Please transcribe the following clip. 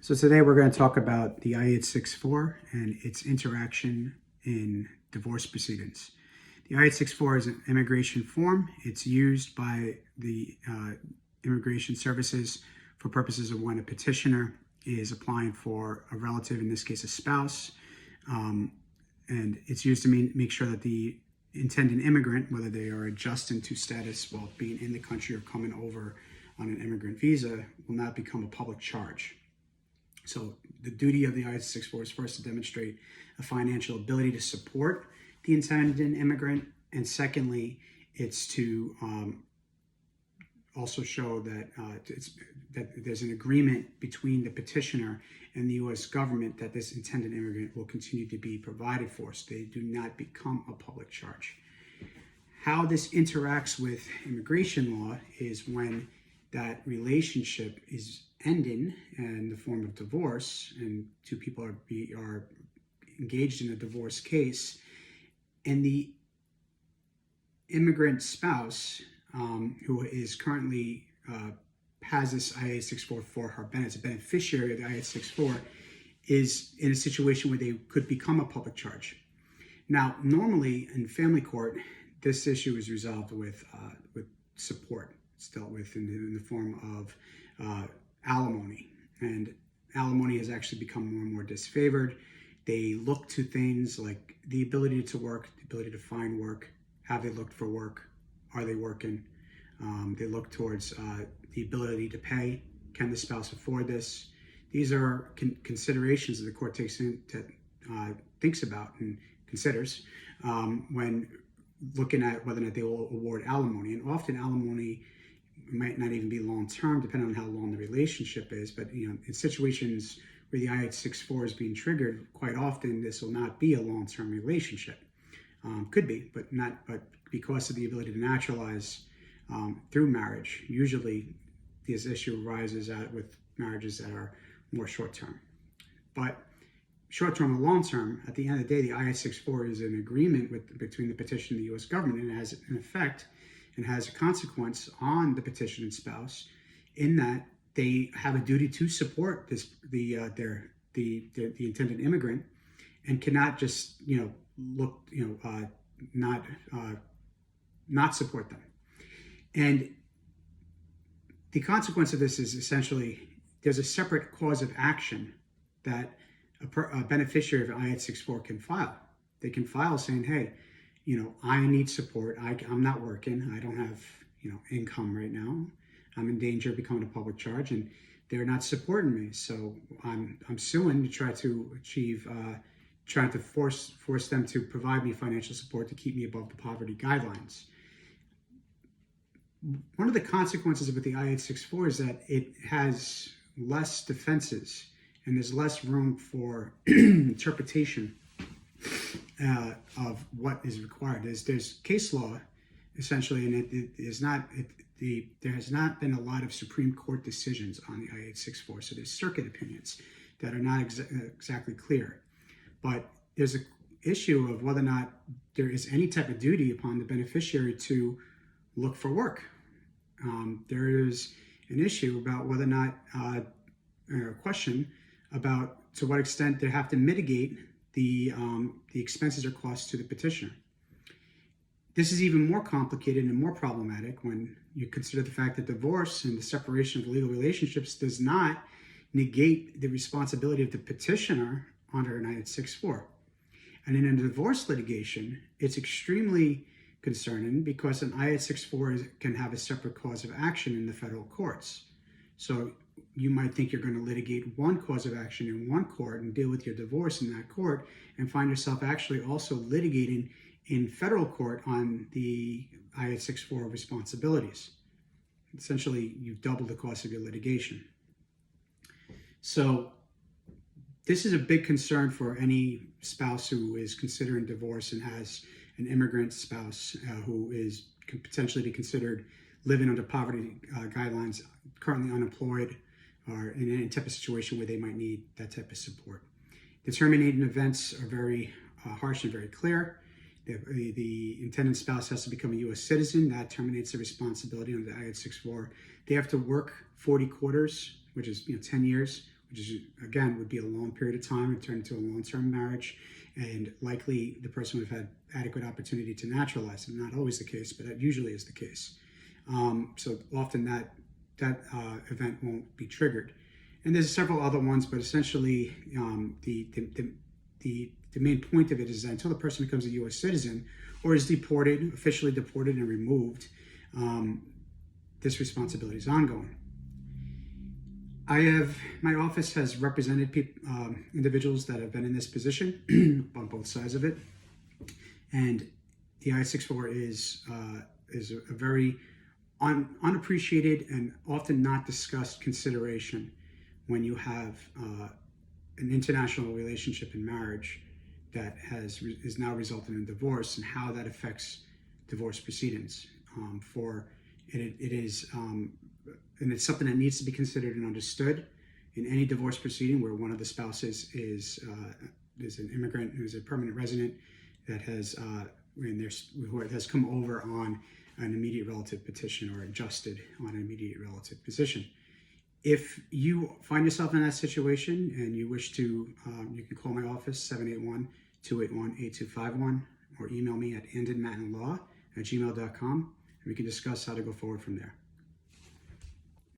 So today we're going to talk about the I-864 and its interaction in divorce proceedings. The I-864 is an immigration form. It's used by the immigration services for purposes of when a petitioner is applying for a relative, in this case a spouse, and it's used to make sure that the intended immigrant, whether they are adjusting to status while being in the country or coming over on an immigrant visa, will not become a public charge. So the duty of the I-864 is first to demonstrate a financial ability to support the intended immigrant, and secondly, it's to also show that that there's an agreement between the petitioner and the U.S. government that this intended immigrant will continue to be provided for, so they do not become a public charge. How this interacts with immigration law is when that relationship is ending in the form of divorce, and two people are engaged in a divorce case, and the immigrant spouse who is currently has this I-864 for her benefit, a beneficiary of the I-864, is in a situation where they could become a public charge. Now, normally in family court, this issue is resolved with support. It's dealt with in the form of alimony, and alimony has actually become more and more disfavored. They look to things like the ability to work, the ability to find work. Have they looked for work? Are they working? They look towards the ability to pay. Can the spouse afford this? These are considerations that the court thinks about and considers when looking at whether or not they will award alimony. And often alimony might not even be long-term, depending on how long the relationship is. But in situations where the I-864 is being triggered, quite often this will not be a long-term relationship. Could be, but not. But because of the ability to naturalize through marriage, usually this issue arises out with marriages that are more short-term. But short-term or long-term, at the end of the day, the I-864 is an agreement between the petitioner and the U.S. government, and it has an effect and has a consequence on the petitioning spouse, in that they have a duty to support the intended immigrant, and cannot just not support them. And the consequence of this is essentially there's a separate cause of action that a beneficiary of I-864 can file. They can file saying, hey, I need support. I'm not working. I don't have, income right now. I'm in danger of becoming a public charge, and they're not supporting me. So I'm suing to try to achieve, trying to force them to provide me financial support to keep me above the poverty guidelines. One of the consequences with the I-864 is that it has less defenses, and there's less room for interpretation of what is required. There's case law, essentially, and there has not been a lot of Supreme Court decisions on the I-864. So there's circuit opinions that are not exactly clear. But there's an issue of whether or not there is any type of duty upon the beneficiary to look for work. There is an issue about whether or not, a question about to what extent they have to mitigate the expenses or costs to the petitioner. This is even more complicated and more problematic when you consider the fact that divorce and the separation of legal relationships does not negate the responsibility of the petitioner under an I-864. And in a divorce litigation, it's extremely concerning because an I-864 can have a separate cause of action in the federal courts. So you might think you're going to litigate one cause of action in one court and deal with your divorce in that court, and find yourself actually also litigating in federal court on the I-864 responsibilities. Essentially, you've doubled the cost of your litigation. So this is a big concern for any spouse who is considering divorce and has an immigrant spouse who is potentially be considered living under poverty guidelines, currently unemployed, or in any type of situation where they might need that type of support. The terminating events are very harsh and very clear. The intended spouse has to become a U.S. citizen. That terminates the responsibility under the I-864. They have to work 40 quarters, which is 10 years, which is, again, would be a long period of time and turn into a long-term marriage, and likely the person would have had adequate opportunity to naturalize. And not always the case, but that usually is the case. So often that event won't be triggered. And there's several other ones, but essentially the main point of it is that until the person becomes a U.S. citizen or is deported, officially deported and removed, this responsibility is ongoing. My office has represented individuals that have been in this position on both sides of it, and the I-864 is a very unappreciated and often not discussed consideration when you have an international relationship in marriage that is now resulting in divorce, and how that affects divorce proceedings. And it's something that needs to be considered and understood in any divorce proceeding where one of the spouses is an immigrant who's a permanent resident that has come over on an immediate relative petition or adjusted on an immediate relative position. If you find yourself in that situation and you wish to, you can call my office, 781-281-8251, or email me at andonmattenlaw@gmail.com, and we can discuss how to go forward from there.